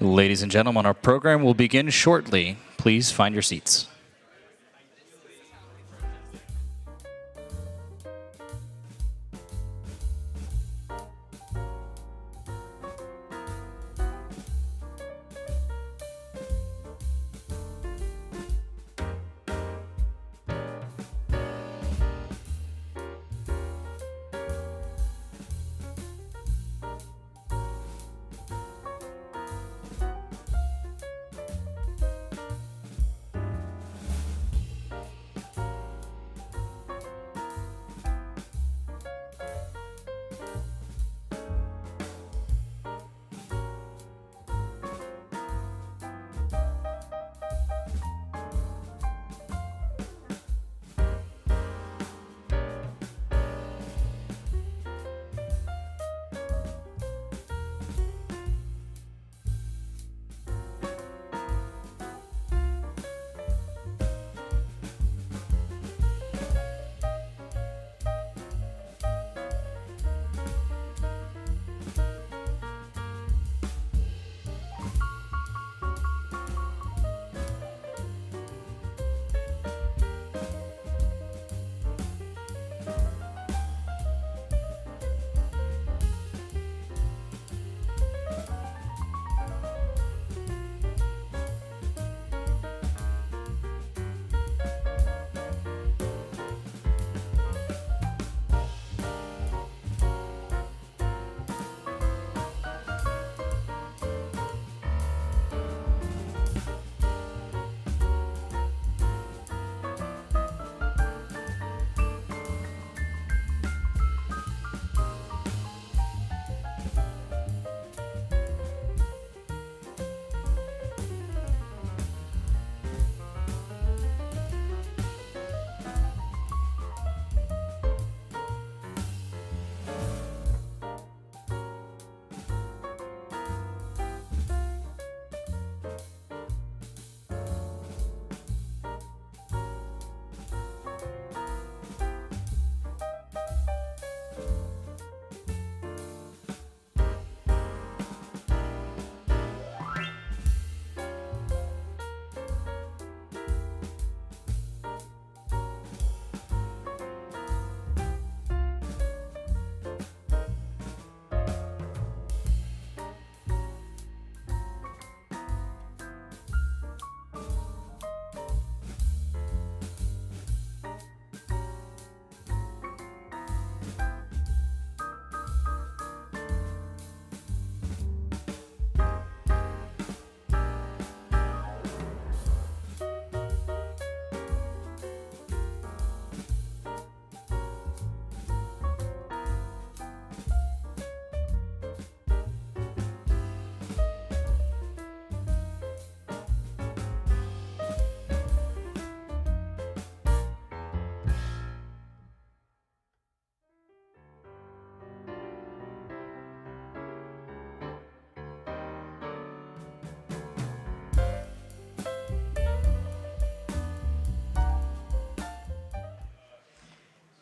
Ladies and gentlemen, our program will begin shortly. Please find your seats.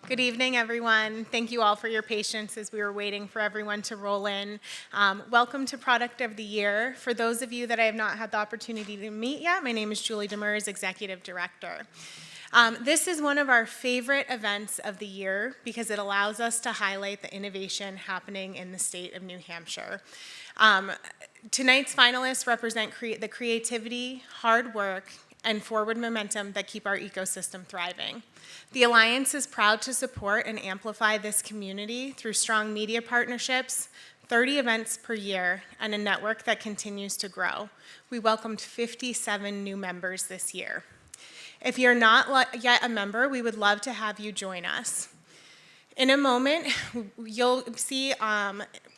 Good evening, everyone. Thank you all for your patience as we were waiting for everyone to roll in. Welcome to Product of the Year. For those of you that I have not had the opportunity to meet yet, my name is Julie Demers, Executive Director. This is one of our favorite events of the year because it allows us to highlight the innovation happening in the state of New Hampshire. Tonight's finalists represent the creativity, hard work, and forward momentum that keep our ecosystem thriving. The Alliance is proud to support and amplify this community through strong media partnerships, 30 events per year, and a network that continues to grow. We welcomed 57 new members this year. If you're not yet a member, we would love to have you join us. In a moment, you'll see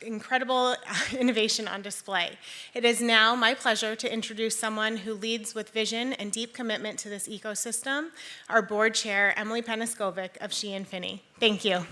incredible innovation on display. It is now my pleasure to introduce someone who leads with vision and deep commitment to this ecosystem, our board chair, Emily Peniskovic of She and Finney. Thank you.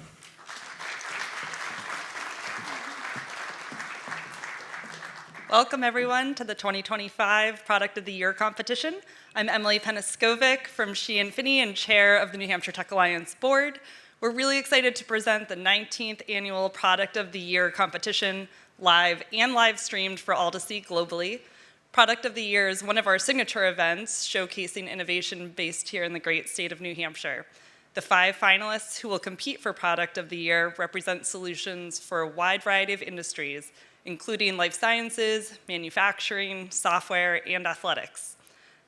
Welcome, everyone, to the 2025 Product of the Year competition. I'm Emily Peniskovic from She and Finney and chair of the New Hampshire Tech Alliance board. We're really excited to present the 19th annual Product of the Year competition live and live streamed for all to see globally. Product of the Year is one of our signature events showcasing innovation based here in the great state of New Hampshire. The 5 finalists who will compete for Product of the Year represent solutions for a wide variety of industries, including life sciences, manufacturing, software, and athletics.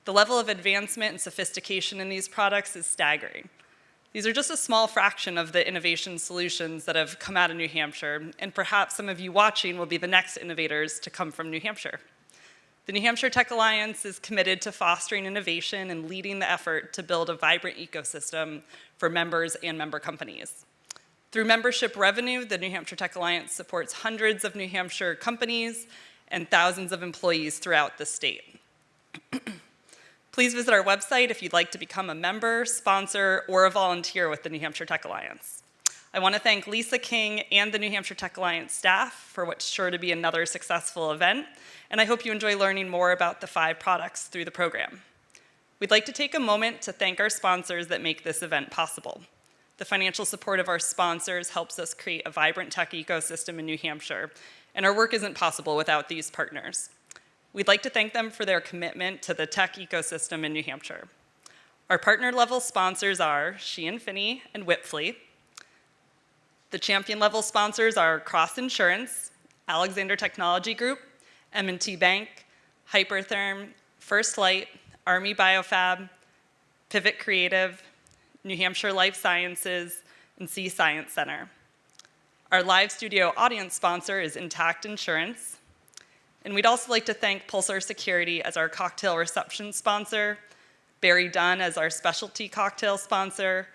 The level of advancement and sophistication in these products is staggering. These are just a small fraction of the innovation solutions that have come out of New Hampshire, and perhaps some of you watching will be the next innovators to come from New Hampshire. The New Hampshire Tech Alliance is committed to fostering innovation and leading the effort to build a vibrant ecosystem for members and member companies. Through membership revenue, the New Hampshire Tech Alliance supports hundreds of New Hampshire companies and thousands of employees throughout the state. Please visit our website if you'd like to become a member, sponsor, or a volunteer with the New Hampshire Tech Alliance. I want to thank Lisa King and the New Hampshire Tech Alliance staff for what's sure to be another successful event, and I hope you enjoy learning more about the 5 products through the program. We'd like to take a moment to thank our sponsors that make this event possible. The financial support of our sponsors helps us create a vibrant tech ecosystem in New Hampshire, and our work isn't possible without these partners. We'd like to thank them for their commitment to the tech ecosystem in New Hampshire. Our partner-level sponsors are She and Finney and Whipfleet. The champion-level sponsors are Cross Insurance, Alexander Technology Group, M&T Bank, Hypertherm, First Light, Army Biofab, Pivot Creative, New Hampshire Life Sciences, and Sea Science Center. Our live studio audience sponsor is Intact Insurance. And we'd also like to thank Pulsar Security as our cocktail reception sponsor, Barry Dunn as our specialty cocktail sponsor,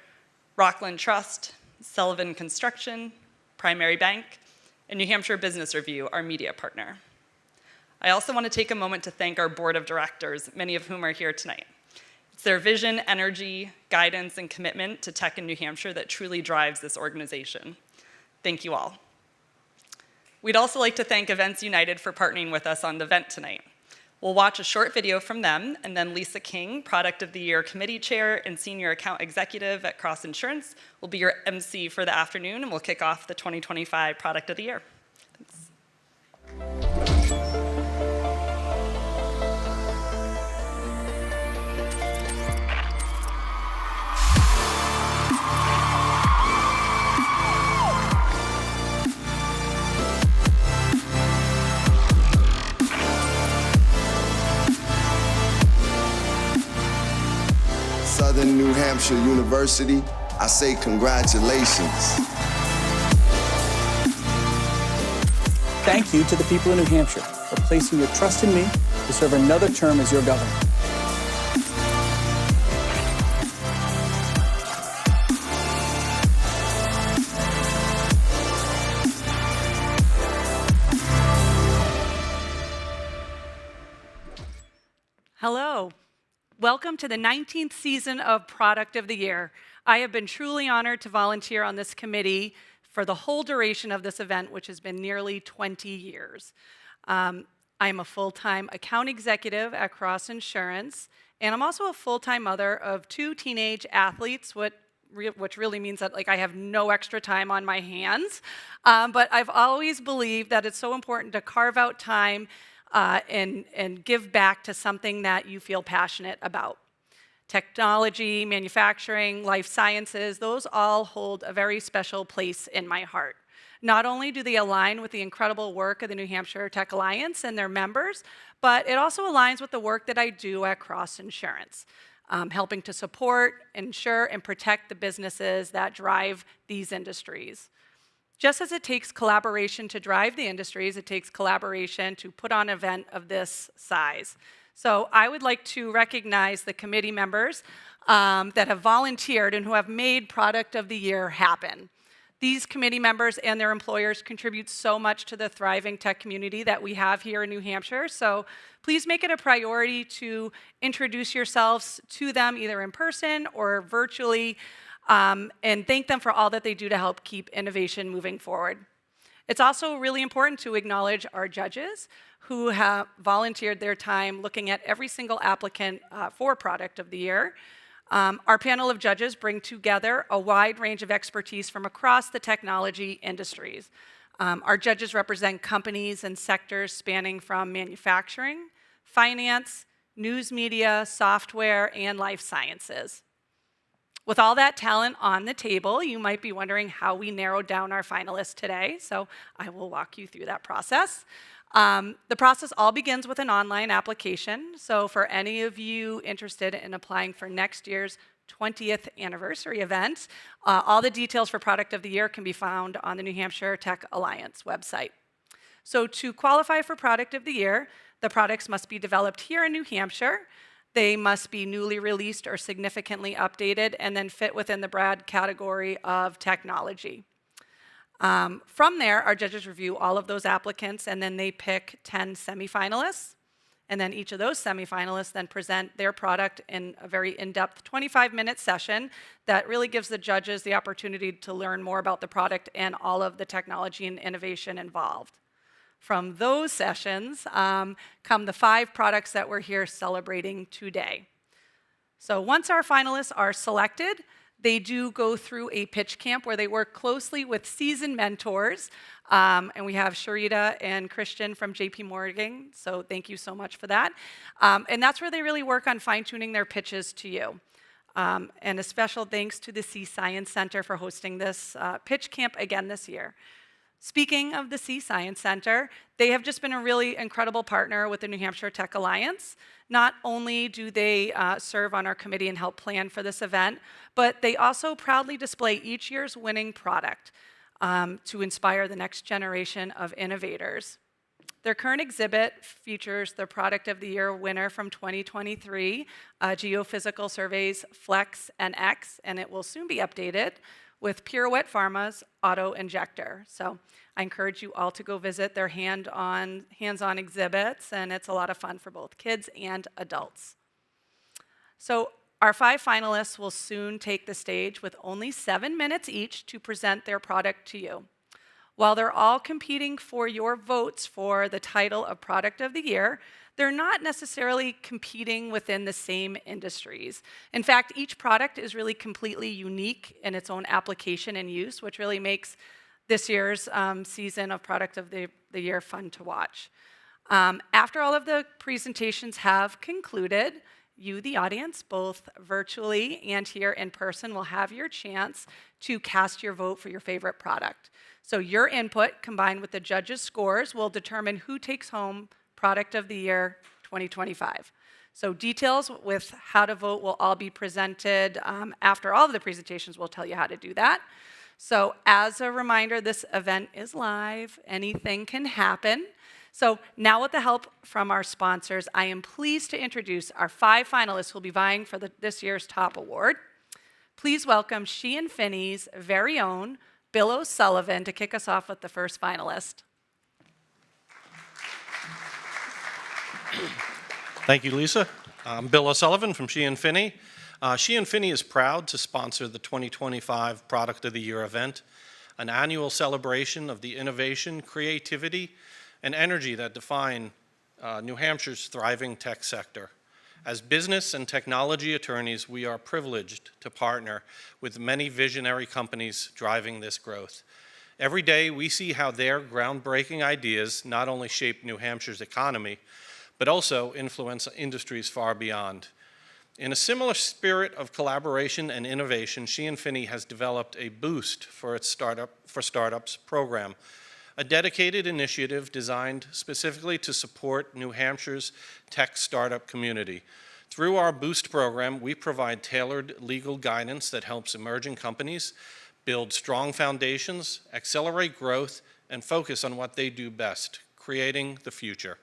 Rockland Trust, Sullivan Construction, Primary Bank, and New Hampshire Business Review, our media partner. I also want to take a moment to thank our board of directors, many of whom are here tonight. It's their vision, energy, guidance, and commitment to tech in New Hampshire that truly drives this organization. Thank you all. We'd also like to thank Events United for partnering with us on the event tonight. We'll watch a short video from them, and then Lisa King, Product of the Year Committee Chair and Senior Account Executive at Cross Insurance, will be your MC for the afternoon, and we'll kick off the 2025 Product of the Year. Thanks. Southern New Hampshire University, I say congratulations. Thank you to the people of New Hampshire for placing your trust in me to serve another term as your governor. Hello. Welcome to the 19th season of Product of the Year. I have been truly honored to volunteer on this committee for the whole duration of this event, which has been nearly 20 years. I am a full-time account executive at Cross Insurance, and I'm also a full-time mother of 2 teenage athletes, which really means that I have no extra time on my hands. But I've always believed that it's so important to carve out time and give back to something that you feel passionate about. Technology, manufacturing, life sciences, those all hold a very special place in my heart. Not only do they align with the incredible work of the New Hampshire Tech Alliance and their members, but it also aligns with the work that I do at Cross Insurance, helping to support, ensure, and protect the businesses that drive these industries. Just as it takes collaboration to drive the industries, it takes collaboration to put on an event of this size. So I would like to recognize the committee members that have volunteered and who have made Product of the Year happen. These committee members and their employers contribute so much to the thriving tech community that we have here in New Hampshire. So please make it a priority to introduce yourselves to them either in person or virtually. And thank them for all that they do to help keep innovation moving forward. It's also really important to acknowledge our judges who have volunteered their time looking at every single applicant for Product of the Year. Our panel of judges bring together a wide range of expertise from across the technology industries. Our judges represent companies and sectors spanning from manufacturing, finance, news media, software, and life sciences. With all that talent on the table, you might be wondering how we narrowed down our finalists today, so I will walk you through that process. The process all begins with an online application, so for any of you interested in applying for next year's 20th anniversary event, all the details for Product of the Year can be found on the New Hampshire Tech Alliance website. So to qualify for Product of the Year, the products must be developed here in New Hampshire. They must be newly released or significantly updated and then fit within the broad category of technology. From there, our judges review all of those applicants and then they pick 10 semifinalists. And then each of those semifinalists then present their product in a very in-depth 25-minute session that really gives the judges the opportunity to learn more about the product and all of the technology and innovation involved. From those sessions come the 5 products that we're here celebrating today. So once our finalists are selected, they do go through a pitch camp where they work closely with seasoned mentors. And we have Sharita and Christian from JP Morgan, so thank you so much for that. And that's where they really work on fine-tuning their pitches to you. And a special thanks to the C Science Center for hosting this pitch camp again this year. Speaking of the C Science Center, they have just been a really incredible partner with the New Hampshire Tech Alliance. Not only do they serve on our committee and help plan for this event, but they also proudly display each year's winning product to inspire the next generation of innovators. Their current exhibit features the Product of the Year winner from 2023, Geophysical Surveys Flex and X, and it will soon be updated with Pirouette Pharma's auto injector. So I encourage you all to go visit their hands-on exhibits, and it's a lot of fun for both kids and adults. So our 5 finalists will soon take the stage with only 7 minutes each to present their product to you. While they're all competing for your votes for the title of Product of the Year, they're not necessarily competing within the same industries. In fact, each product is really completely unique in its own application and use, which really makes this year's season of Product of the Year fun to watch. After all of the presentations have concluded, you, the audience, both virtually and here in person, will have your chance to cast your vote for your favorite product. So your input, combined with the judges' scores, will determine who takes home Product of the Year 2025. So details with how to vote will all be presented after all of the presentations. We'll tell you how to do that. So as a reminder, this event is live. Anything can happen. So now with the help from our sponsors, I am pleased to introduce our 5 finalists who will be vying for this year's top award. Please welcome She and Finney's very own Bill O'Sullivan to kick us off with the first finalist. Thank you, Lisa. I'm Bill O'Sullivan from She and Finney. She and Finney is proud to sponsor the 2025 Product of the Year event, an annual celebration of the innovation, creativity, and energy that define New Hampshire's thriving tech sector. As business and technology attorneys, we are privileged to partner with many visionary companies driving this growth. Every day, we see how their groundbreaking ideas not only shape New Hampshire's economy, but also influence industries far beyond. In a similar spirit of collaboration and innovation, She and Finney has developed a Boost for its Startups program, a dedicated initiative designed specifically to support New Hampshire's tech startup community. Through our Boost program, we provide tailored legal guidance that helps emerging companies build strong foundations, accelerate growth, and focus on what they do best, creating the future.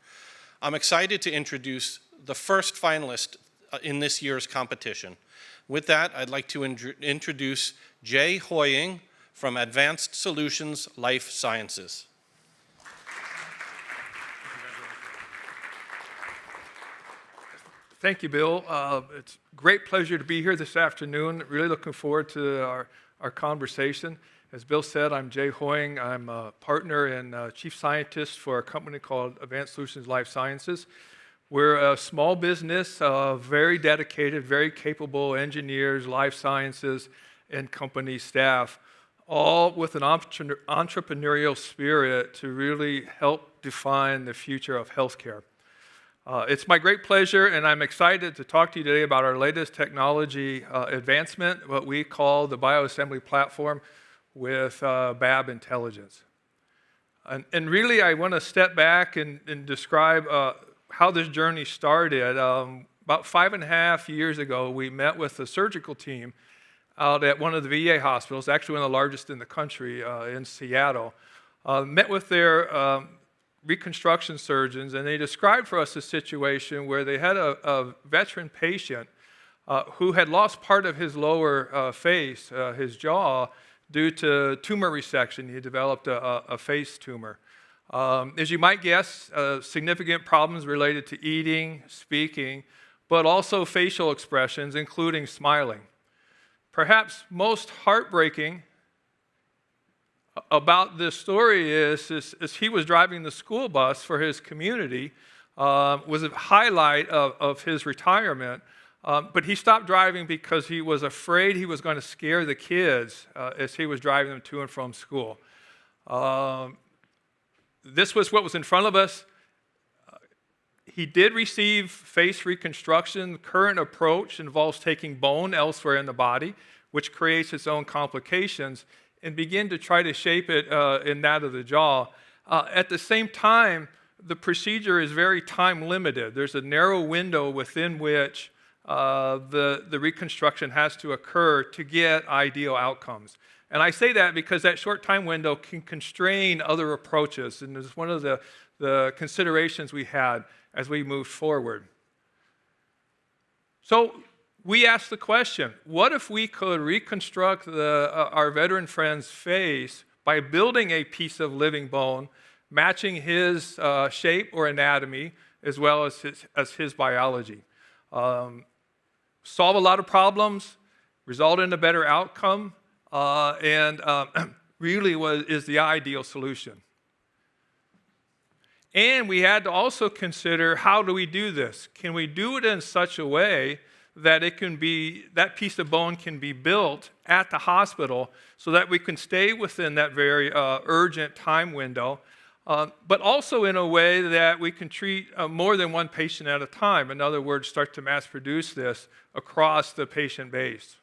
I'm excited to introduce the first finalist in this year's competition. With that, I'd like to introduce Jay Hoying from Advanced Solutions Life Sciences. Thank you, Bill. It's a great pleasure to be here this afternoon. Really looking forward to our conversation. As Bill said, I'm Jay Hoying. I'm a partner and chief scientist for a company called Advanced Solutions Life Sciences. We're a small business, very dedicated, very capable engineers, life sciences, and company staff, all with an entrepreneurial spirit to really help define the future of healthcare. It's my great pleasure, and I'm excited to talk to you today about our latest technology advancement, what we call the BioAssembly platform with BAB intelligence. And really, I want to step back and describe how this journey started. About 5.5 years ago, we met with the surgical team out at one of the VA hospitals, actually one of the largest in the country in Seattle. Met with their reconstruction surgeons, and they described for us a situation where they had a veteran patient who had lost part of his lower face, his jaw, due to tumor resection. He developed a face tumor. As you might guess, significant problems related to eating, speaking, but also facial expressions, including smiling. Perhaps most heartbreaking about this story is he was driving the school bus for his community, was a highlight of his retirement, but he stopped driving because he was afraid he was going to scare the kids as he was driving them to and from school. This was what was in front of us. He did receive face reconstruction. The current approach involves taking bone elsewhere in the body, which creates its own complications, and begin to try to shape it in that of the jaw. At the same time, the procedure is very time limited. There's a narrow window within which the reconstruction has to occur to get ideal outcomes. And I say that because that short time window can constrain other approaches, and it's one of the considerations we had as we moved forward. So we asked the question, what if we could reconstruct our veteran friend's face by building a piece of living bone, matching his shape or anatomy, as well as his biology? Solve a lot of problems, result in a better outcome, and really is the ideal solution. And we had to also consider, how do we do this? Can we do it in such a way that that piece of bone can be built at the hospital so that we can stay within that very urgent time window, but also in a way that we can treat more than one patient at a time. In other words, start to mass produce this across the patient base.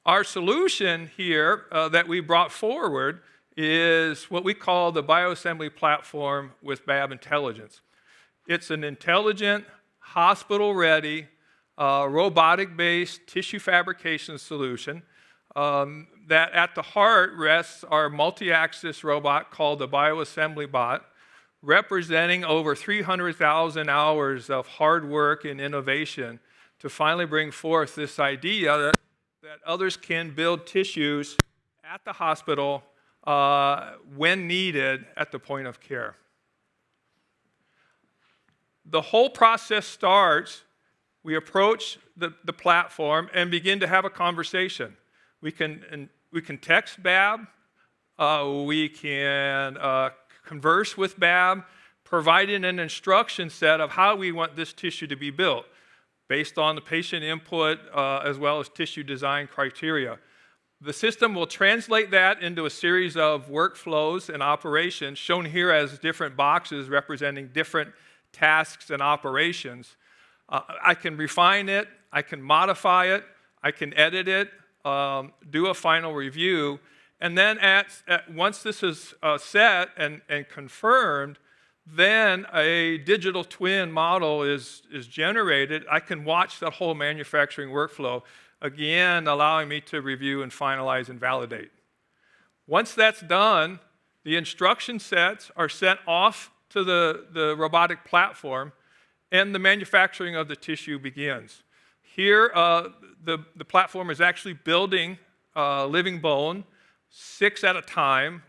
Our solution here that we brought forward is what we call the BioAssembly platform with BAB intelligence. It's an intelligent, hospital-ready, robotic-based tissue fabrication solution that at the heart rests our multi-axis robot called the BioAssembly bot, representing over 300,000 hours of hard work and innovation to finally bring forth this idea that others can build tissues at the hospital when needed at the point of care. The whole process starts, we approach the platform and begin to have a conversation. We can text BAB, we can converse with BAB, providing an instruction set of how we want this tissue to be built, based on the patient input as well as tissue design criteria. The system will translate that into a series of workflows and operations, shown here as different boxes representing different tasks and operations. I can refine it, I can modify it, I can edit it, do a final review, and then once this is set and confirmed, then a digital twin model is generated. I can watch the whole manufacturing workflow, again allowing me to review and finalize and validate. Once that's done, the instruction sets are sent off to the robotic platform, and the manufacturing of the tissue begins. Here, the platform is actually building living bone, 6 at a time.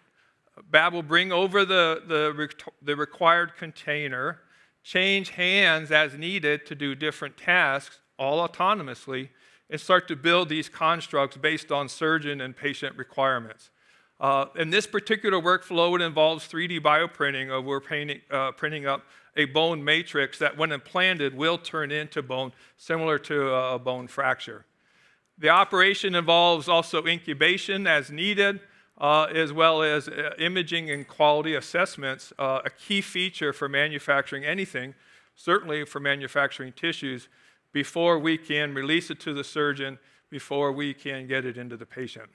BAB will bring over the required container, change hands as needed to do different tasks, all autonomously, and start to build these constructs based on surgeon and patient requirements. In this particular workflow, it involves 3D bioprinting, of we're printing up a bone matrix that, when implanted, will turn into bone, similar to a bone fracture. The operation involves also incubation as needed, as well as imaging and quality assessments, a key feature for manufacturing anything, certainly for manufacturing tissues, before we can release it to the surgeon, before we can get it into the patient.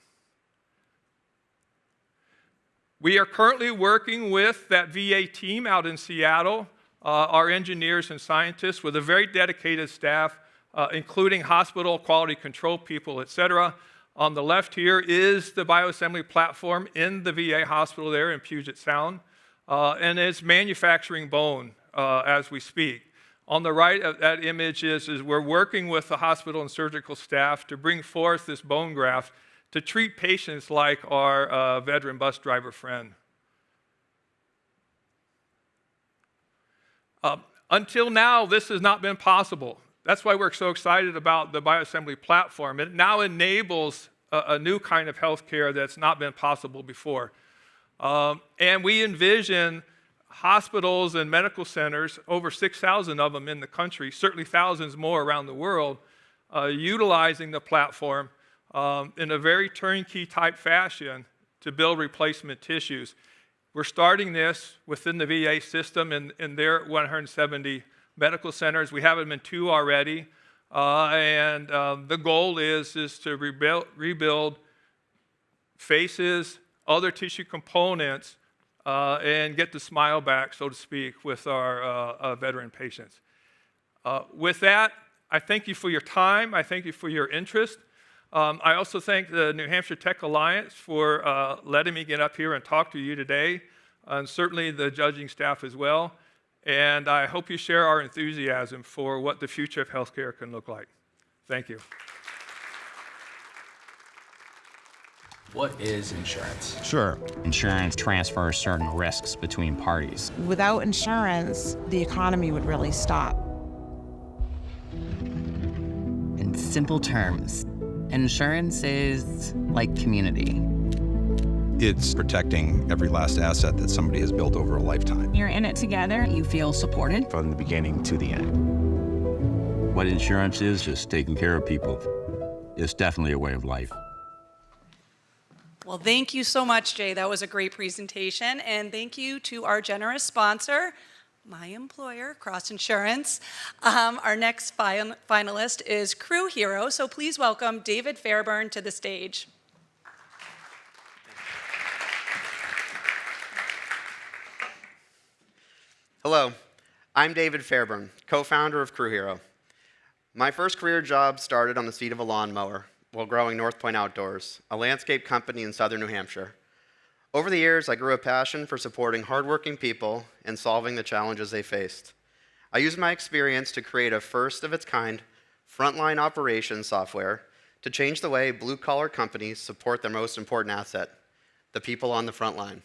We are currently working with that VA team out in Seattle, our engineers and scientists with a very dedicated staff, including hospital quality control people, et cetera. On the left here is the BioAssembly platform in the VA hospital there in Puget Sound, and it's manufacturing bone as we speak. On the right of that image is we're working with the hospital and surgical staff to bring forth this bone graft to treat patients like our veteran bus driver friend. Until now, this has not been possible. That's why we're so excited about the BioAssembly platform. It now enables a new kind of healthcare that's not been possible before. And we envision hospitals and medical centers, over 6,000 of them in the country, certainly thousands more around the world, utilizing the platform in a very turnkey type fashion to build replacement tissues. We're starting this within the VA system in their 170 medical centers. We have them in 2 already. And the goal is to rebuild faces, other tissue components, and get the smile back, so to speak, with our veteran patients. With that, I thank you for your time. I thank you for your interest. I also thank the New Hampshire Tech Alliance for letting me get up here and talk to you today, and certainly the judging staff as well. And I hope you share our enthusiasm for what the future of healthcare can look like. Thank you. What is insurance? Sure. Insurance transfers certain risks between parties. Without insurance, the economy would really stop. In simple terms, insurance is like community. It's protecting every last asset that somebody has built over a lifetime. You're in it together. You feel supported. From the beginning to the end. What insurance is just taking care of people. It's definitely a way of life. Well, thank you so much, Jay. That was a great presentation. And thank you to our generous sponsor, my employer, Cross Insurance. Our next finalist is CrewHero. So please welcome David Fairburn to the stage. Hello, I'm David Fairburn, co-founder of CrewHero. My first career job started on the seat of a lawnmower while growing North Point Outdoors, a landscape company in southern New Hampshire. Over the years, I grew a passion for supporting hardworking people and solving the challenges they faced. I used my experience to create a first-of-its-kind frontline operations software to change the way blue-collar companies support their most important asset, the people on the front line.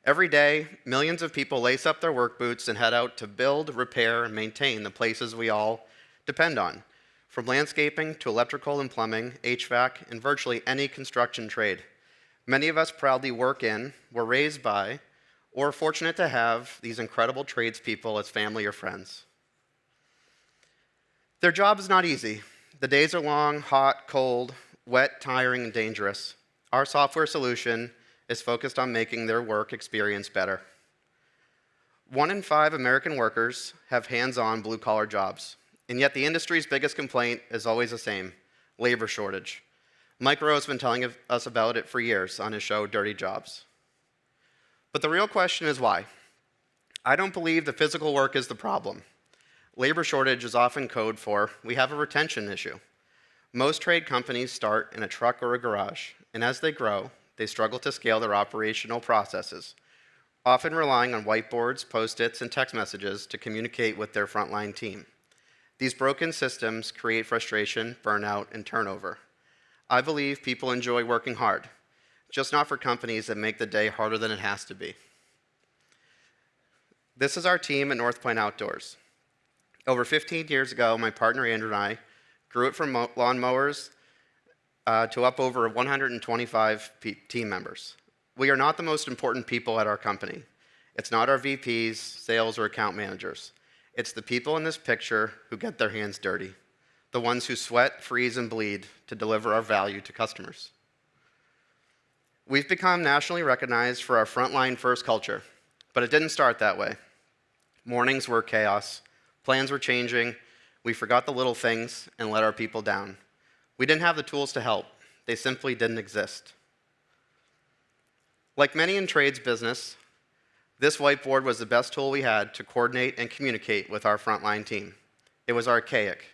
Every day, millions of people lace up their work boots and head out to build, repair, and maintain the places we all depend on, from landscaping to electrical and plumbing, HVAC, and virtually any construction trade. Many of us proudly work in, were raised by, or are fortunate to have these incredible tradespeople as family or friends. Their job is not easy. The days are long, hot, cold, wet, tiring, and dangerous. Our software solution is focused on making their work experience better. 1 in 5 American workers have hands-on blue-collar jobs, and yet the industry's biggest complaint is always the same: labor shortage. Mike Rowe has been telling us about it for years on his show, Dirty Jobs. But the real question is why? I don't believe the physical work is the problem. Labor shortage is often code for we have a retention issue. Most trade companies start in a truck or a garage, and as they grow, they struggle to scale their operational processes, often relying on whiteboards, Post-its, and text messages to communicate with their frontline team. These broken systems create frustration, burnout, and turnover. I believe people enjoy working hard, just not for companies that make the day harder than it has to be. This is our team at North Point Outdoors. Over 15 years ago, my partner Andrew and I grew it from lawnmowers to up over 125 team members. We are not the most important people at our company. It's not our VPs, sales, or account managers. It's the people in this picture who get their hands dirty, the ones who sweat, freeze, and bleed to deliver our value to customers. We've become nationally recognized for our frontline first culture, but it didn't start that way. Mornings were chaos, plans were changing, we forgot the little things and let our people down. We didn't have the tools to help. They simply didn't exist. Like many in trades business, this whiteboard was the best tool we had to coordinate and communicate with our frontline team. It was archaic,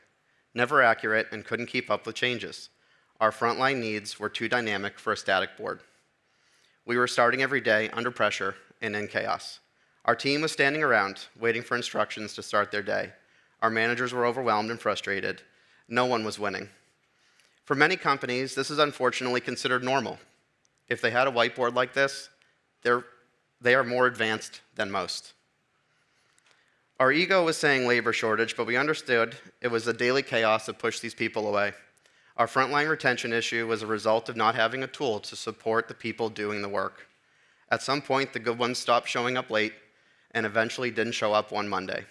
never accurate, and couldn't keep up with changes. Our frontline needs were too dynamic for a static board. We were starting every day under pressure and in chaos. Our team was standing around, waiting for instructions to start their day. Our managers were overwhelmed and frustrated. No one was winning. For many companies, this is unfortunately considered normal. If they had a whiteboard like this, they are more advanced than most. Our ego was saying labor shortage, but we understood it was the daily chaos that pushed these people away. Our frontline retention issue was a result of not having a tool to support the people doing the work. At some point, the good ones stopped showing up late and eventually didn't show up one Monday.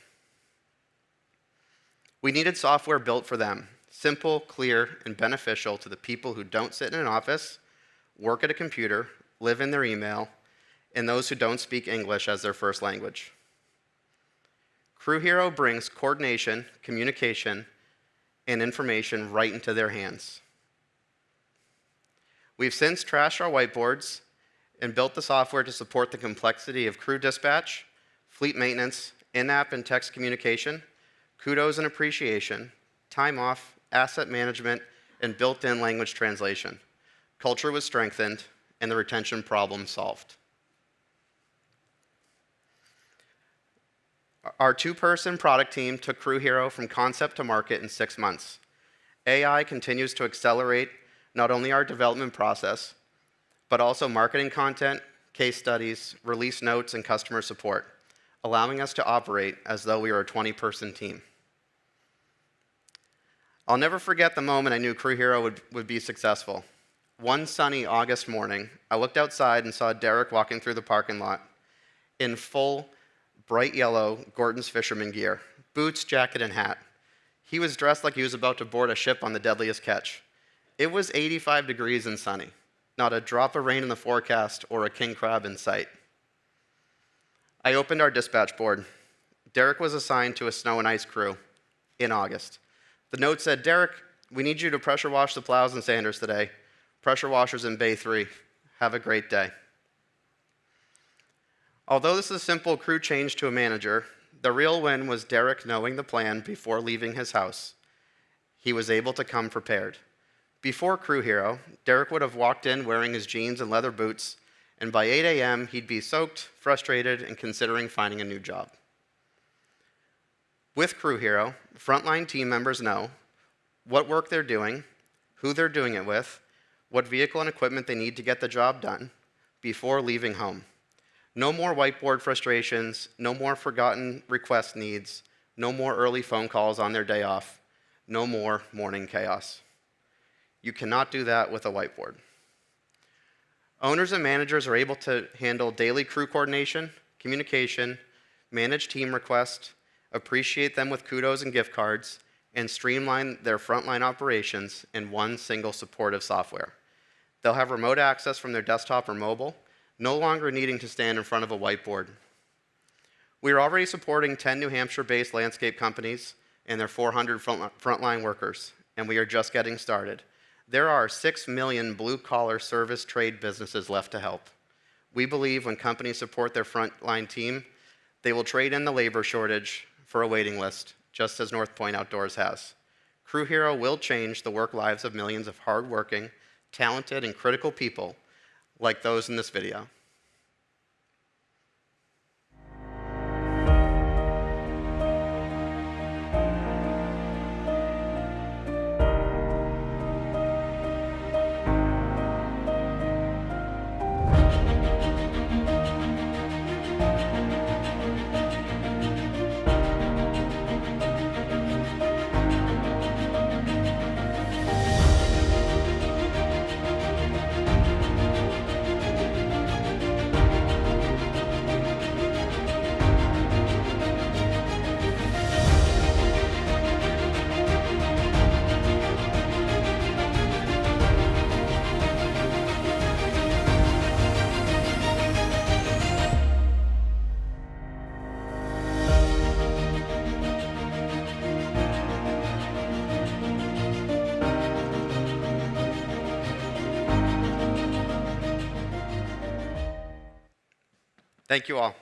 We needed software built for them, simple, clear, and beneficial to the people who don't sit in an office, work at a computer, live in their email, and those who don't speak English as their first language. CrewHero brings coordination, communication, and information right into their hands. We've since trashed our whiteboards and built the software to support the complexity of crew dispatch, fleet maintenance, in-app and text communication, kudos and appreciation, time off, asset management, and built-in language translation. Culture was strengthened, and the retention problem solved. Our two-person product team took CrewHero from concept to market in 6 months. AI continues to accelerate not only our development process, but also marketing content, case studies, release notes, and customer support, allowing us to operate as though we were a 20-person team. I'll never forget the moment I knew CrewHero would be successful. One sunny August morning, I looked outside and saw Derek walking through the parking lot in full bright yellow Gordon's fisherman gear, boots, jacket, and hat. He was dressed like he was about to board a ship on the deadliest catch. It was 85 degrees and sunny, not a drop of rain in the forecast or a king crab in sight. I opened our dispatch board. Derek was assigned to a snow and ice crew in August. The note said, "Derek, we need you to pressure wash the plows and sanders today. Pressure washers in Bay 3. Have a great day." Although this is a simple crew change to a manager, the real win was Derek knowing the plan before leaving his house. He was able to come prepared. Before CrewHero, Derek would have walked in wearing his jeans and leather boots, and by 8 a.m., he'd be soaked, frustrated, and considering finding a new job. With CrewHero, frontline team members know what work they're doing, who they're doing it with, what vehicle and equipment they need to get the job done before leaving home. No more whiteboard frustrations, no more forgotten request needs, no more early phone calls on their day off, no more morning chaos. You cannot do that with a whiteboard. Owners and managers are able to handle daily crew coordination, communication, manage team requests, appreciate them with kudos and gift cards, and streamline their frontline operations in one single supportive software. They'll have remote access from their desktop or mobile, no longer needing to stand in front of a whiteboard. We are already supporting 10 New Hampshire-based landscape companies and their 400 frontline workers, and we are just getting started. There are 6 million blue-collar service trade businesses left to help. We believe when companies support their frontline team, they will trade in the labor shortage for a waiting list, just as North Point Outdoors has. CrewHero will change the work lives of millions of hardworking, talented, and critical people like those in this video. Thank you all.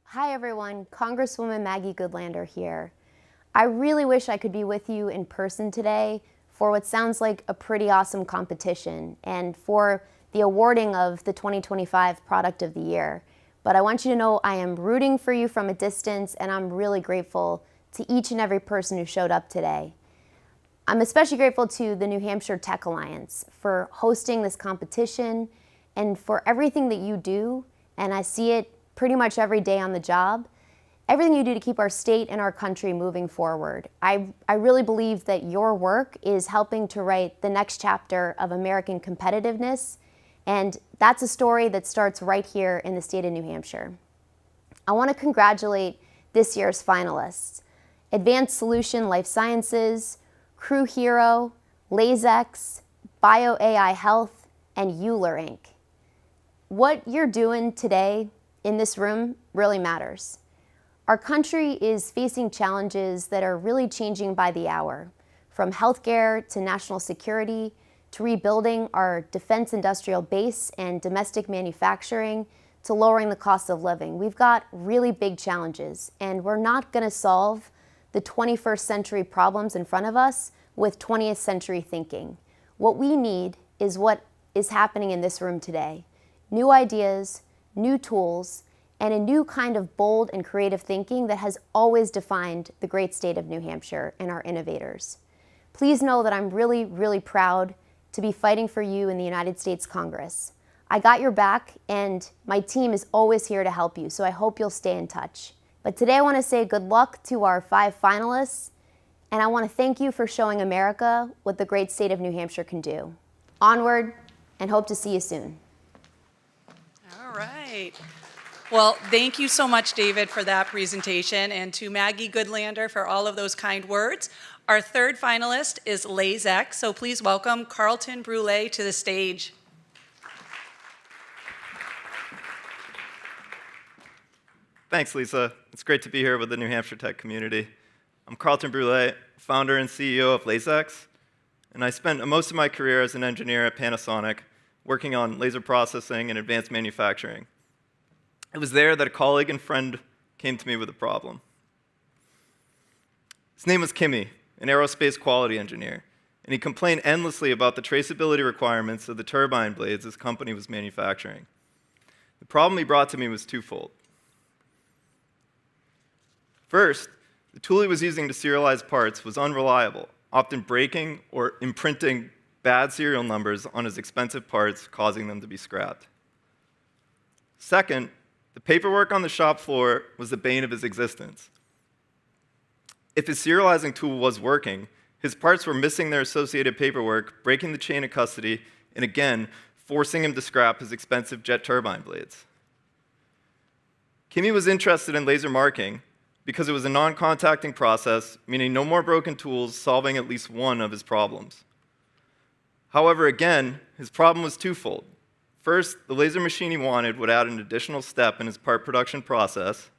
Hi everyone, Congresswoman Maggie Goodlander here. I really wish I could be with you in person today for what sounds like a pretty awesome competition and for the awarding of the 2025 Product of the Year. But I want you to know I am rooting for you from a distance, and I'm really grateful to each and every person who showed up today. I'm especially grateful to the New Hampshire Tech Alliance for hosting this competition and for everything that you do, and I see it pretty much every day on the job, everything you do to keep our state and our country moving forward. I really believe that your work is helping to write the next chapter of American competitiveness, and that's a story that starts right here in the state of New Hampshire. I want to congratulate this year's finalists: Advanced Solution Life Sciences, CrewHero, Lase-X, BioAI Health, and YULLR Inc. What you're doing today in this room really matters. Our country is facing challenges that are really changing by the hour, from healthcare to national security to rebuilding our defense industrial base and domestic manufacturing to lowering the cost of living. We've got really big challenges, and we're not going to solve the 21st century problems in front of us with 20th century thinking. What we need is what is happening in this room today: new ideas, new tools, and a new kind of bold and creative thinking that has always defined the great state of New Hampshire and our innovators. Please know that I'm really, really proud to be fighting for you in the United States Congress. I got your back, and my team is always here to help you, so I hope you'll stay in touch. But today I want to say good luck to our 5 finalists, and I want to thank you for showing America what the great state of New Hampshire can do. Onward, and hope to see you soon. All right. Well, thank you so much, David, for that presentation, and to Maggie Goodlander for all of those kind words. Our third finalist is Lase-X, so please welcome Carlton Brule to the stage. Thanks, Lisa. It's great to be here with the New Hampshire tech community. I'm Carlton Brule, founder and CEO of Lase-X, and I spent most of my career as an engineer at Panasonic, working on laser processing and advanced manufacturing. It was there that a colleague and friend came to me with a problem. His name was Kimmy, an aerospace quality engineer, and he complained endlessly about the traceability requirements of the turbine blades his company was manufacturing. The problem he brought to me was twofold. First, the tool he was using to serialize parts was unreliable, often breaking or imprinting bad serial numbers on his expensive parts, causing them to be scrapped. Second, the paperwork on the shop floor was the bane of his existence. If his serializing tool was working, his parts were missing their associated paperwork, breaking the chain of custody, and again, forcing him to scrap his expensive jet turbine blades. Kimmy was interested in laser marking because it was a non-contacting process, meaning no more broken tools, solving at least one of his problems. However, again, his problem was twofold. First, the laser machine he wanted would add an additional step in his part production process,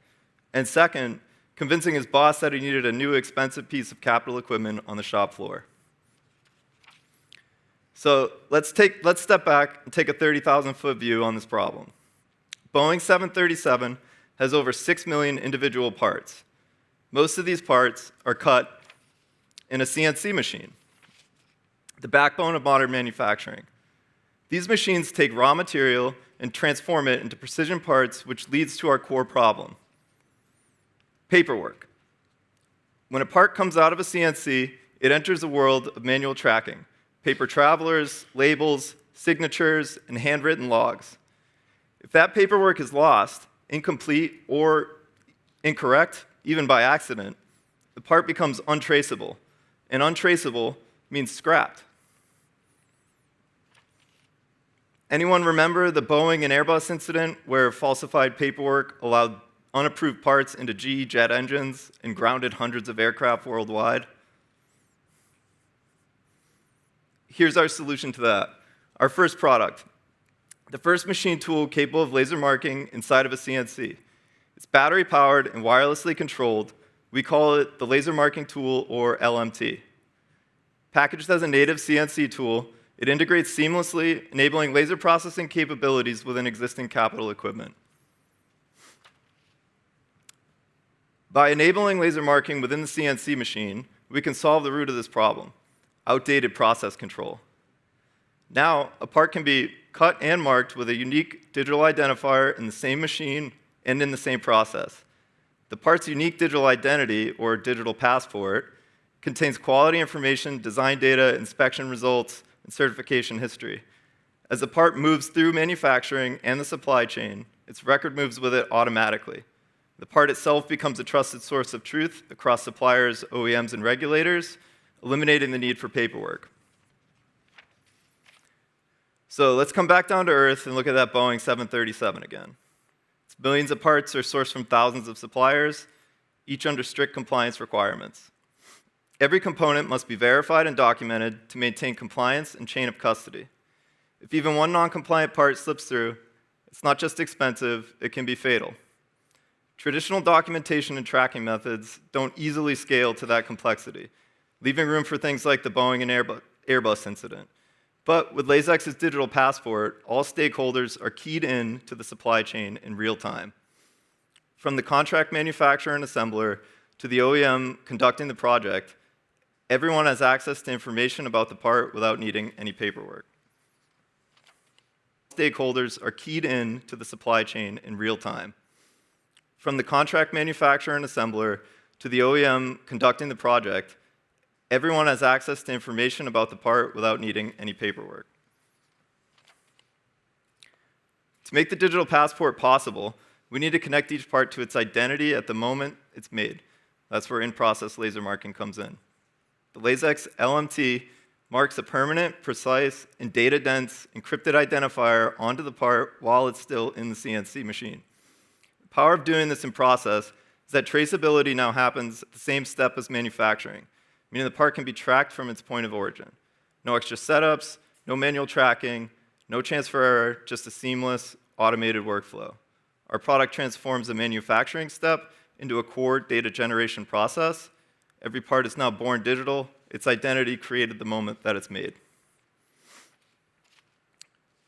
and second, convincing his boss that he needed a new expensive piece of capital equipment on the shop floor. So let's step back and take a 30,000-foot view on this problem. Boeing 737 has over 6 million individual parts. Most of these parts are cut in a CNC machine, the backbone of modern manufacturing. These machines take raw material and transform it into precision parts, which leads to our core problem: paperwork. When a part comes out of a CNC, it enters a world of manual tracking: paper travelers, labels, signatures, and handwritten logs. If that paperwork is lost, incomplete, or incorrect, even by accident, the part becomes untraceable, and untraceable means scrapped. Anyone remember the Boeing and Airbus incident where falsified paperwork allowed unapproved parts into GE jet engines and grounded hundreds of aircraft worldwide? Here's our solution to that. Our first product, the first machine tool capable of laser marking inside of a CNC. It's battery-powered and wirelessly controlled. We call it the laser marking tool, or LMT. Packaged as a native CNC tool, it integrates seamlessly, enabling laser processing capabilities within existing capital equipment. By enabling laser marking within the CNC machine, we can solve the root of this problem: outdated process control. Now, a part can be cut and marked with a unique digital identifier in the same machine and in the same process. The part's unique digital identity, or digital passport, contains quality information, design data, inspection results, and certification history. As the part moves through manufacturing and the supply chain, its record moves with it automatically. The part itself becomes a trusted source of truth across suppliers, OEMs, and regulators, eliminating the need for paperwork. So let's come back down to earth and look at that Boeing 737 again. Its millions of parts are sourced from thousands of suppliers, each under strict compliance requirements. Every component must be verified and documented to maintain compliance and chain of custody. If even one non-compliant part slips through, it's not just expensive, it can be fatal. Traditional documentation and tracking methods don't easily scale to that complexity, leaving room for things like the Boeing and Airbus incident. But with Lase-X's digital passport, all stakeholders are keyed in to the supply chain in real time. From the contract manufacturer and assembler to the OEM conducting the project, everyone has access to information about the part without needing any paperwork. Stakeholders are keyed in to the supply chain in real time. From the contract manufacturer and assembler to the OEM conducting the project, everyone has access to information about the part without needing any paperwork. To make the digital passport possible, we need to connect each part to its identity at the moment it's made. That's where in-process laser marking comes in. The Lase-X LMT marks a permanent, precise, and data-dense encrypted identifier onto the part while it's still in the CNC machine. The power of doing this in process is that traceability now happens at the same step as manufacturing, meaning the part can be tracked from its point of origin. No extra setups, no manual tracking, no chance for error, just a seamless, automated workflow. Our product transforms the manufacturing step into a core data generation process. Every part is now born digital, its identity created the moment that it's made.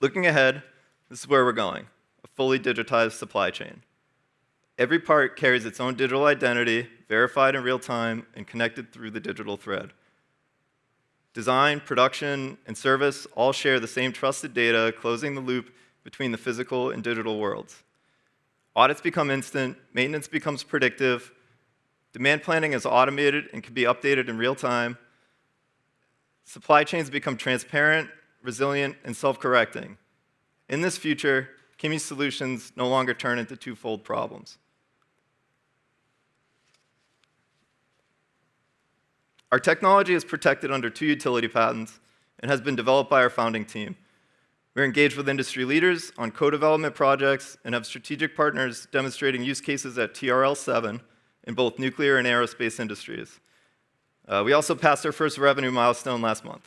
Looking ahead, this is where we're going, a fully digitized supply chain. Every part carries its own digital identity, verified in real time, and connected through the digital thread. Design, production, and service all share the same trusted data, closing the loop between the physical and digital worlds. Audits become instant, maintenance becomes predictive, demand planning is automated and can be updated in real time. Supply chains become transparent, resilient, and self-correcting. In this future, Kimi's solutions no longer turn into twofold problems. Our technology is protected under 2 utility patents and has been developed by our founding team. We're engaged with industry leaders on co-development projects and have strategic partners demonstrating use cases at TRL-7 in both nuclear and aerospace industries. We also passed our first revenue milestone last month.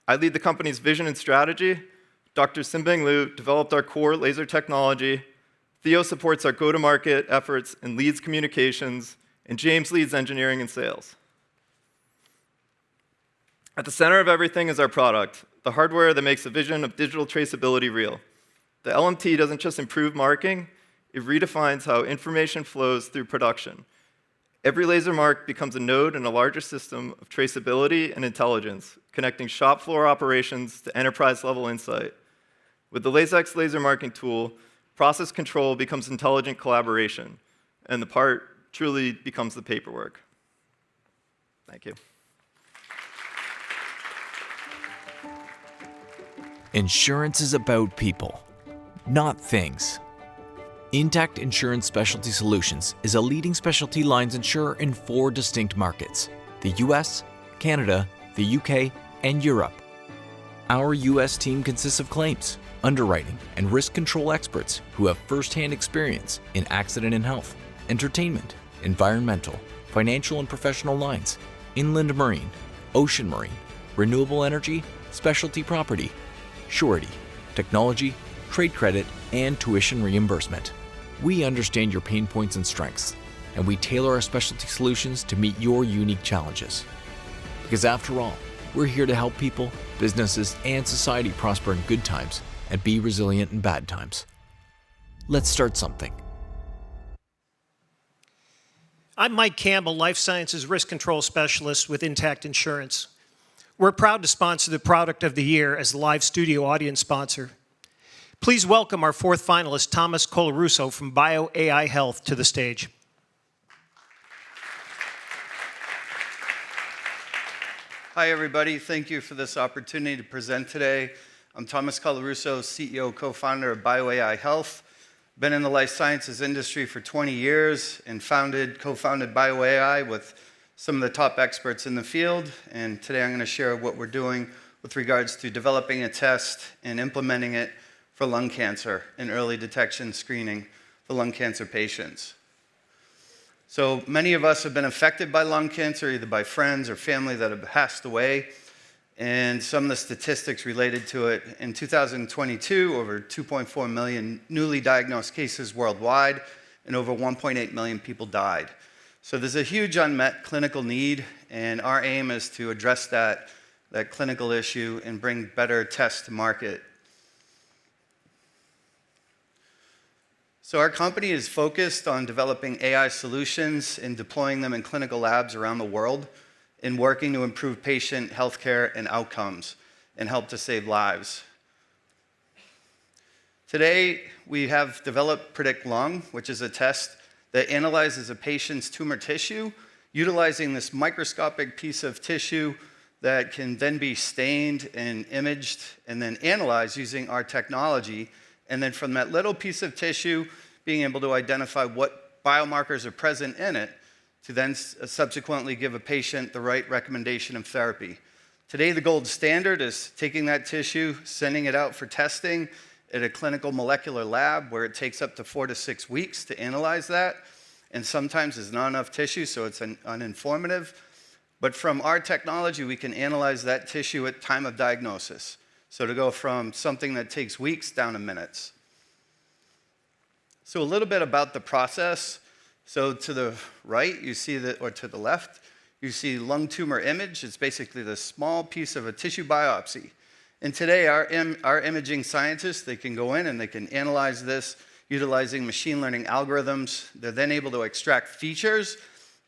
I lead the company's vision and strategy. Dr. Simbing Liu developed our core laser technology. Theo supports our go-to-market efforts and leads communications, and James leads engineering and sales. At the center of everything is our product, the hardware that makes the vision of digital traceability real. The LMT doesn't just improve marking, it redefines how information flows through production. Every laser mark becomes a node in a larger system of traceability and intelligence, connecting shop floor operations to enterprise-level insight. With the Lase-X laser marking tool, process control becomes intelligent collaboration, and the part truly becomes the paperwork. Thank you. Insurance is about people, not things. Intact Insurance Specialty Solutions is a leading specialty lines insurer in 4 distinct markets: the US, Canada, the UK, and Europe. Our US team consists of claims, underwriting, and risk control experts who have first-hand experience in accident and health, entertainment, environmental, financial and professional lines, inland marine, ocean marine, renewable energy, specialty property, surety, technology, trade credit, and tuition reimbursement. We understand your pain points and strengths, and we tailor our specialty solutions to meet your unique challenges. Because after all, we're here to help people, businesses, and society prosper in good times and be resilient in bad times. Let's start something. I'm Mike Campbell, Life Sciences Risk Control Specialist with Intact Insurance. We're proud to sponsor the Product of the Year as the live studio audience sponsor. Please welcome our fourth finalist, Thomas Colarusso from BioAI Health, to the stage. Hi, everybody. Thank you for this opportunity to present today. I'm Thomas Colarusso, CEO, co-founder of BioAI Health. Been in the life sciences industry for 20 years and co-founded BioAI with some of the top experts in the field. And today I'm going to share what we're doing with regards to developing a test and implementing it for lung cancer and early detection screening for lung cancer patients. So many of us have been affected by lung cancer, either by friends or family that have passed away. And some of the statistics related to it: in 2022, over 2.4 million newly diagnosed cases worldwide, and over 1.8 million people died. So there's a huge unmet clinical need, and our aim is to address that clinical issue and bring better tests to market. So our company is focused on developing AI solutions and deploying them in clinical labs around the world, in working to improve patient healthcare and outcomes and help to save lives. Today, we have developed PredictLung, which is a test that analyzes a patient's tumor tissue, utilizing this microscopic piece of tissue that can then be stained and imaged and then analyzed using our technology. And then from that little piece of tissue, being able to identify what biomarkers are present in it, to then subsequently give a patient the right recommendation of therapy. Today, the gold standard is taking that tissue, sending it out for testing at a clinical molecular lab where it takes up to 4 to 6 weeks to analyze that. And sometimes there's not enough tissue, so it's uninformative. But from our technology, we can analyze that tissue at time of diagnosis. So to go from something that takes weeks down to minutes. So a little bit about the process. So to the right, you see that, or to the left, you see lung tumor image. It's basically the small piece of a tissue biopsy. And today, our imaging scientists, they can go in and they can analyze this utilizing machine learning algorithms. They're then able to extract features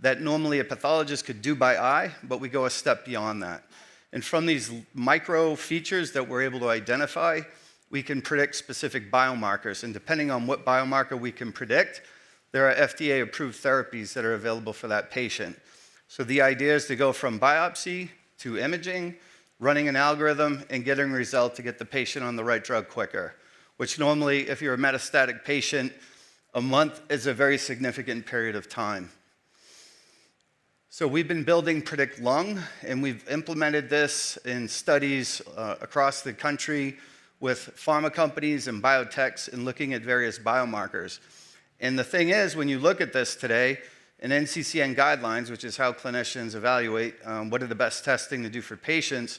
that normally a pathologist could do by eye, but we go a step beyond that. And from these micro features that we're able to identify, we can predict specific biomarkers. And depending on what biomarker we can predict, there are FDA-approved therapies that are available for that patient. So the idea is to go from biopsy to imaging, running an algorithm, and getting a result to get the patient on the right drug quicker, which normally, if you're a metastatic patient, a month is a very significant period of time. So we've been building PredictLung, and we've implemented this in studies across the country with pharma companies and biotechs and looking at various biomarkers. And the thing is, when you look at this today, in NCCN guidelines, which is how clinicians evaluate what are the best testing to do for patients,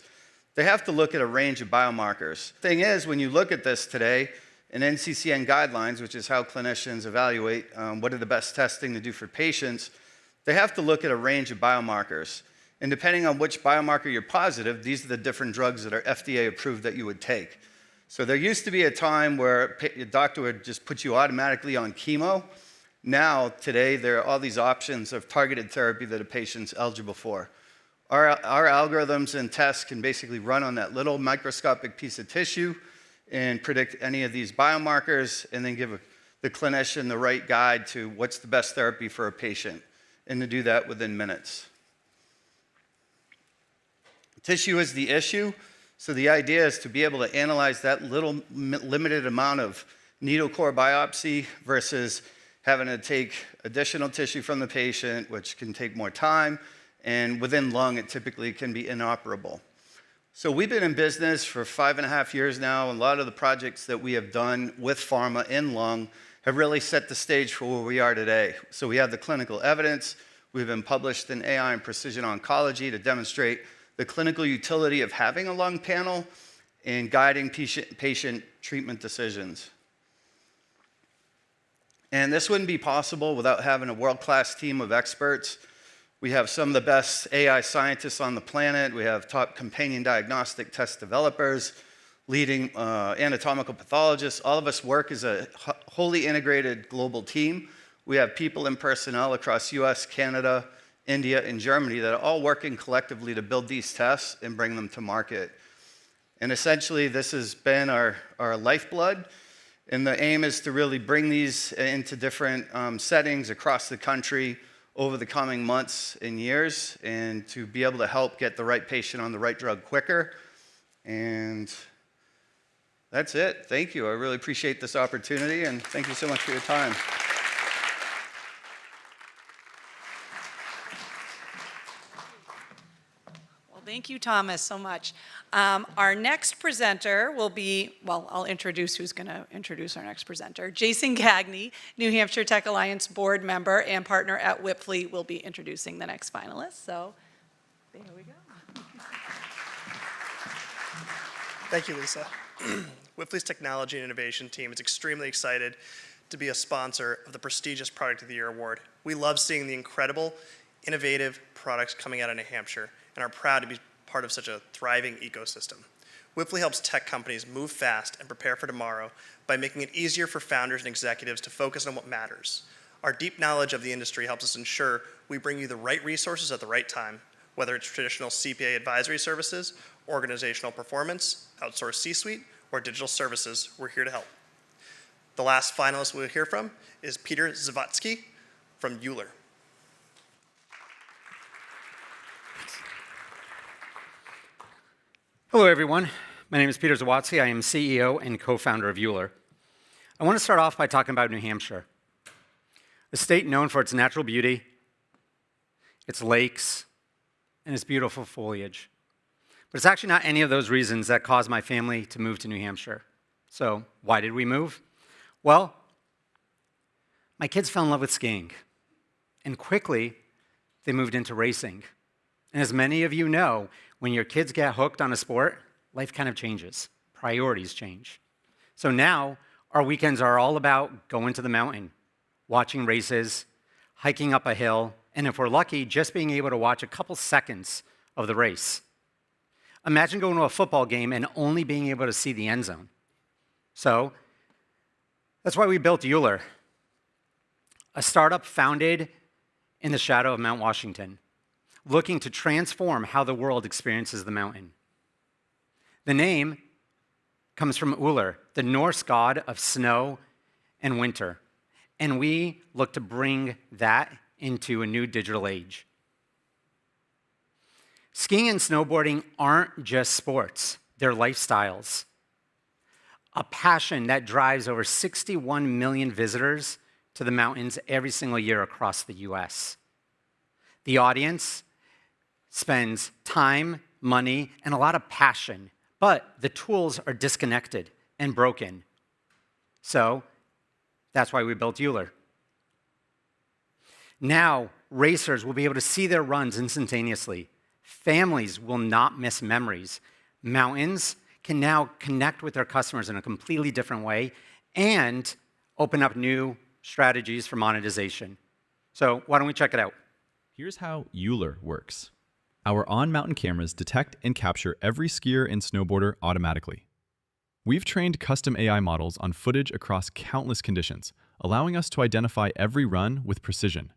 they have to look at a range of biomarkers. The thing is, when you look at this today, in NCCN guidelines, which is how clinicians evaluate what are the best testing to do for patients, they have to look at a range of biomarkers. And depending on which biomarker you're positive, these are the different drugs that are FDA approved that you would take. So there used to be a time where a doctor would just put you automatically on chemo. Now, today, there are all these options of targeted therapy that a patient's eligible for. Our algorithms and tests can basically run on that little microscopic piece of tissue and predict any of these biomarkers and then give the clinician the right guide to what's the best therapy for a patient, and to do that within minutes. Tissue is the issue. So the idea is to be able to analyze that little limited amount of needle core biopsy versus having to take additional tissue from the patient, which can take more time. And within lung, it typically can be inoperable. So we've been in business for 5.5 years now. A lot of the projects that we have done with pharma in lung have really set the stage for where we are today. So we have the clinical evidence. We've been published in AI and Precision Oncology to demonstrate the clinical utility of having a lung panel and guiding patient treatment decisions. And this wouldn't be possible without having a world-class team of experts. We have some of the best AI scientists on the planet. We have top companion diagnostic test developers, leading anatomical pathologists. All of us work as a wholly integrated global team. We have people and personnel across US, Canada, India, and Germany that are all working collectively to build these tests and bring them to market. And essentially, this has been our lifeblood. And the aim is to really bring these into different settings across the country over the coming months and years, and to be able to help get the right patient on the right drug quicker. And that's it. Thank you. I really appreciate this opportunity, and thank you so much for your time. Thank you, Thomas, so much. Our next presenter will be, well, I'll introduce who's going to introduce our next presenter. Jason Gagney, New Hampshire Tech Alliance board member and partner at Whipfly, will be introducing the next finalist. So there we go. Thank you, Lisa. Whipfly's technology and innovation team is extremely excited to be a sponsor of the prestigious Product of the Year award. We love seeing the incredible, innovative products coming out of New Hampshire, and are proud to be part of such a thriving ecosystem. Whipfly helps tech companies move fast and prepare for tomorrow by making it easier for founders and executives to focus on what matters. Our deep knowledge of the industry helps us ensure we bring you the right resources at the right time, whether it's traditional CPA advisory services, organizational performance, outsourced C-suite, or digital services. We're here to help. The last finalist we'll hear from is Peter Zavatsky from YULLR. Hello, everyone. My name is Peter Zawatsky. I am CEO and co-founder of YULLR. I want to start off by talking about New Hampshire, a state known for its natural beauty, its lakes, and its beautiful foliage. But it's actually not any of those reasons that caused my family to move to New Hampshire. So why did we move? Well, my kids fell in love with skiing, and quickly they moved into racing. And as many of you know, when your kids get hooked on a sport, life kind of changes. Priorities change. So now, our weekends are all about going to the mountain, watching races, hiking up a hill, and if we're lucky, just being able to watch a couple seconds of the race. Imagine going to a football game and only being able to see the end zone. So that's why we built YULLR, a startup founded in the shadow of Mount Washington, looking to transform how the world experiences the mountain. The name comes from YULLR, the Norse god of snow and winter, and we look to bring that into a new digital age. Skiing and snowboarding aren't just sports, they're lifestyles. A passion that drives over 61 million visitors to the mountains every single year across the US. The audience spends time, money, and a lot of passion, but the tools are disconnected and broken. So that's why we built YULLR. Now, racers will be able to see their runs instantaneously. Families will not miss memories. Mountains can now connect with their customers in a completely different way and open up new strategies for monetization. So why don't we check it out? Here's how YULLR works. Our on-mountain cameras detect and capture every skier and snowboarder automatically. We've trained custom AI models on footage across countless conditions, allowing us to identify every run with precision.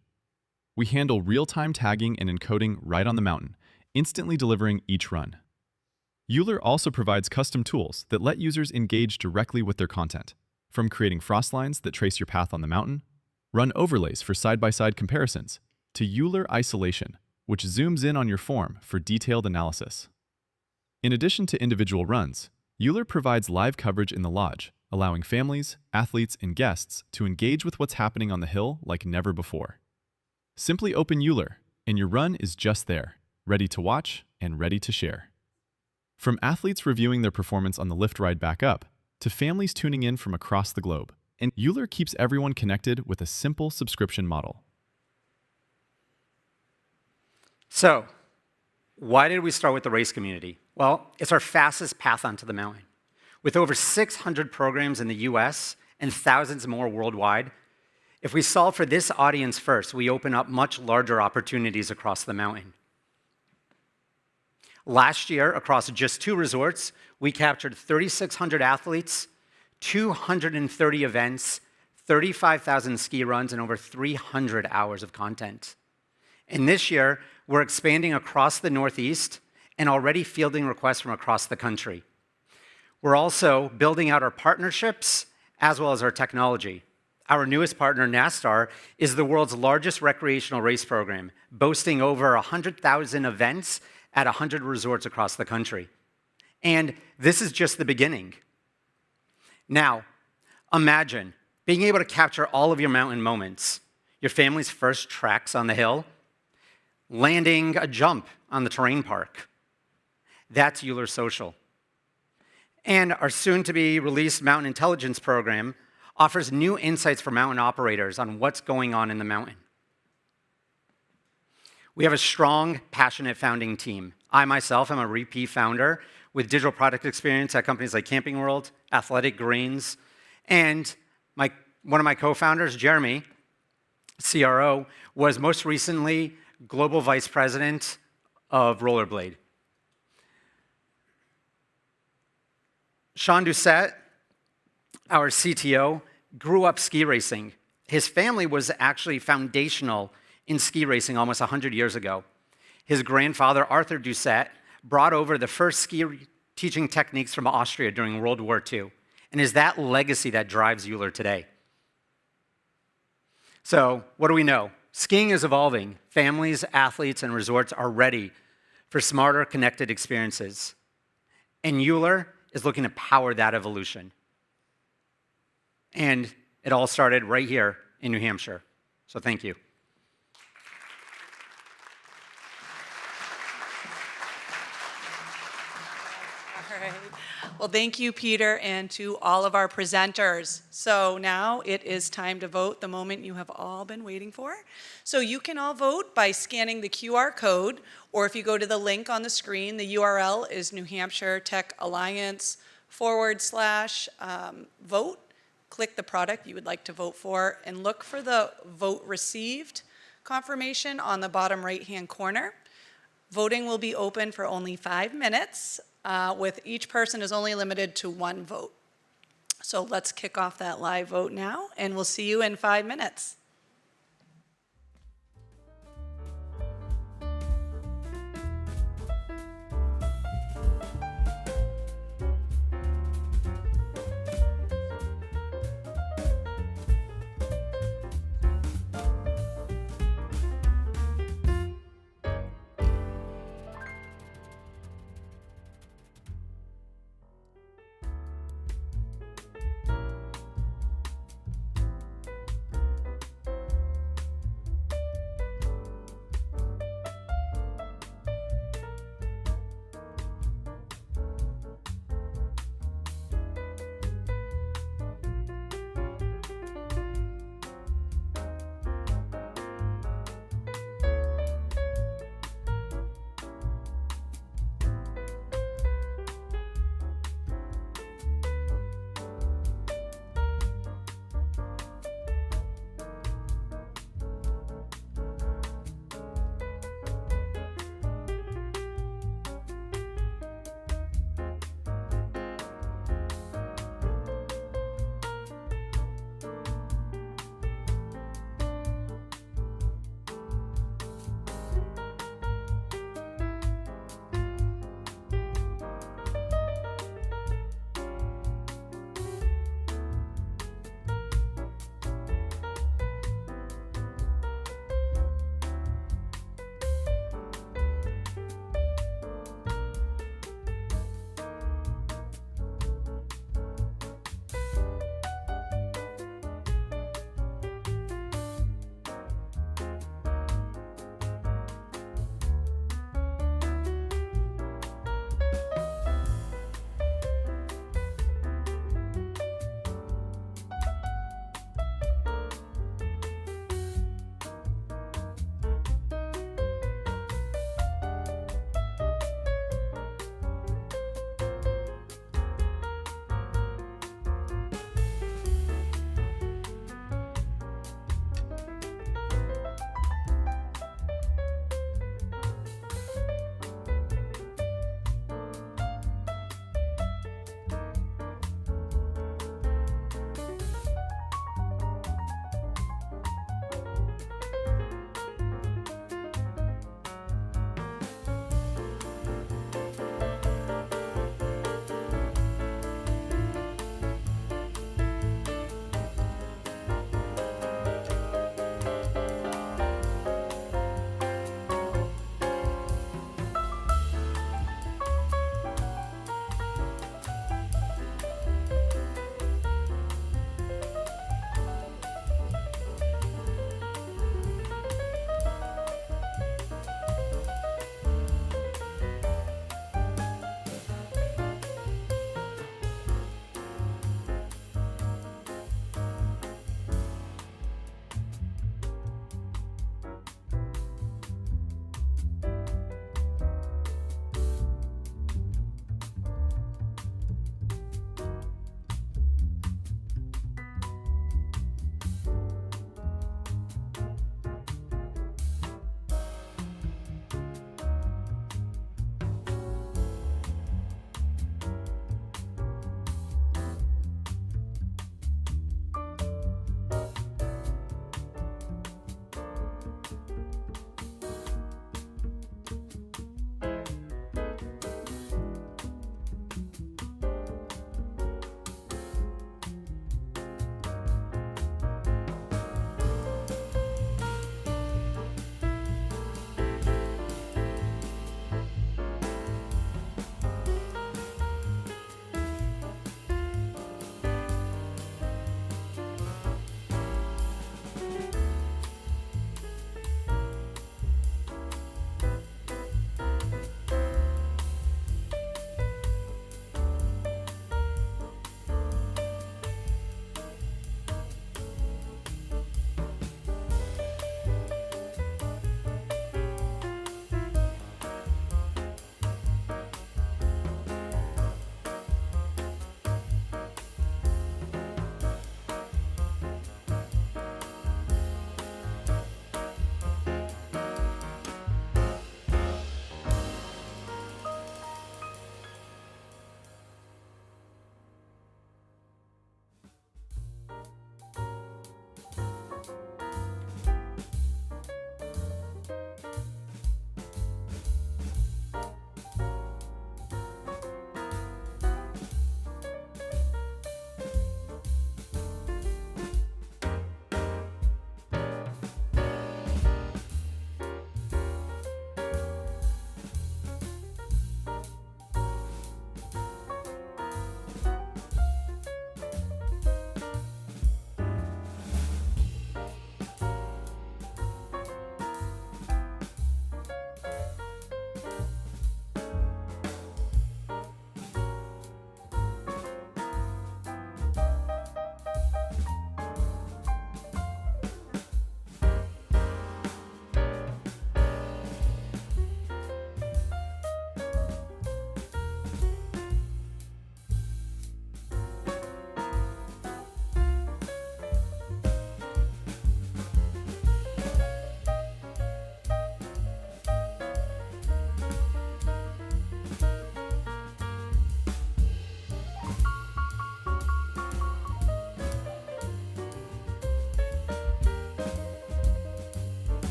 We handle real-time tagging and encoding right on the mountain, instantly delivering each run. YULLR also provides custom tools that let users engage directly with their content, from creating frost lines that trace your path on the mountain, run overlays for side-by-side comparisons, to YULLR Isolation, which zooms in on your form for detailed analysis. In addition to individual runs, YULLR provides live coverage in the lodge, allowing families, athletes, and guests to engage with what's happening on the hill like never before. Simply open YULLR, and your run is just there, ready to watch and ready to share. From athletes reviewing their performance on the lift ride back up, to families tuning in from across the globe, and YULLR keeps everyone connected with a simple subscription model. So, why did we start with the race community? Well, it's our fastest path onto the mountain. With over 600 programs in the US and thousands more worldwide, If we solve for this audience first, we open up much larger opportunities across the mountain. Last year, across just 2 resorts, we captured 3,600 athletes, 230 events, 35,000 ski runs, and over 300 hours of content. And this year, we're expanding across the Northeast and already fielding requests from across the country. We're also building out our partnerships as well as our technology. Our newest partner, NASTAR, is the world's largest recreational race program, boasting over 100,000 events at 100 resorts across the country. And this is just the beginning. Now, imagine being able to capture all of your mountain moments, your family's first treks on the hill, landing a jump on the terrain park. That's YULLR Social. And our soon-to-be-released Mountain Intelligence program offers new insights for mountain operators on what's going on in the mountain. We have a strong, passionate founding team. I myself am a repeat founder with digital product experience at companies like Camping World, Athletic Greens, and one of my co-founders, Jeremy, CRO, was most recently Global Vice President of Rollerblade. Sean Doucette, our CTO, grew up ski racing. His family was actually foundational in ski racing almost 100 years ago. His grandfather, Arthur Doucette, brought over the first ski teaching techniques from Austria during World War II. And is that legacy that drives YULLR today. So what do we know? Skiing is evolving. Families, athletes, and resorts are ready for smarter, connected experiences. And YULLR is looking to power that evolution. And it all started right here in New Hampshire. So thank you. All right. Well, thank you, Peter, and to all of our presenters. So now it is time to vote, the moment you have all been waiting for. So you can all vote by scanning the QR code, or if you go to the link on the screen, the URL is New Hampshire Tech Alliance /vote. Click the product you would like to vote for and look for the vote received confirmation on the bottom right-hand corner. Voting will be open for only 5 minutes, with each person is only limited to 1 vote. So let's kick off that live vote now, and we'll see you in 5 minutes.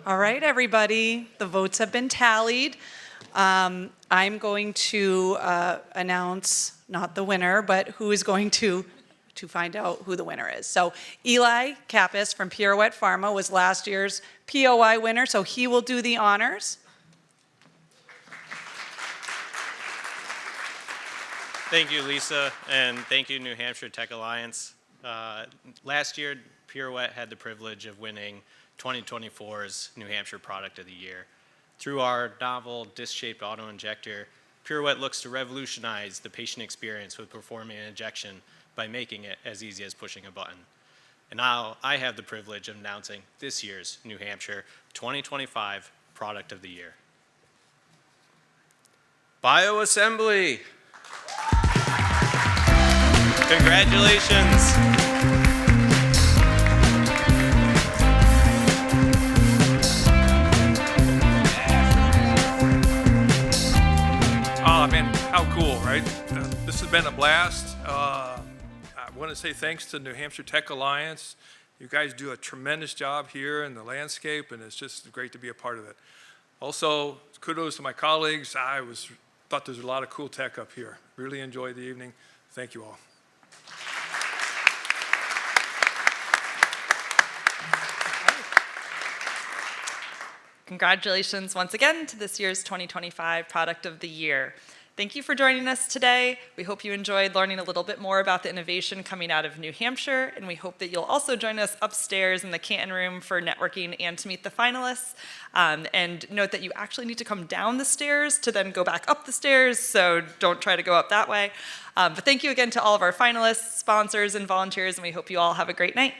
All right, everybody, the votes have been tallied. I'm going to announce not the winner, but who is going to find out who the winner is. So Eli Kappas from Pirouette Pharma was last year's POI winner, so he will do the honors. Thank you, Lisa, and thank you, New Hampshire Tech Alliance. Last year, Pirouette had the privilege of winning 2024's New Hampshire Product of the Year. Through our novel disc-shaped auto-injector, Pirouette looks to revolutionize the patient experience with performing an injection by making it as easy as pushing a button. And now I have the privilege of announcing this year's New Hampshire 2025 Product of the Year. BioAssembly. Congratulations. Oh man, how cool, right? This has been a blast. I want to say thanks to New Hampshire Tech Alliance. You guys do a tremendous job here in the landscape, and it's just great to be a part of it. Also, kudos to my colleagues. Thought there was a lot of cool tech up here. Really enjoyed the evening. Thank you all. Congratulations once again to this year's 2025 Product of the Year. Thank you for joining us today. We hope you enjoyed learning a little bit more about the innovation coming out of New Hampshire, and we hope that you'll also join us upstairs in the Canton Room for networking and to meet the finalists. And note that you actually need to come down the stairs to then go back up the stairs, so don't try to go up that way. But thank you again to all of our finalists, sponsors, and volunteers, and we hope you all have a great night.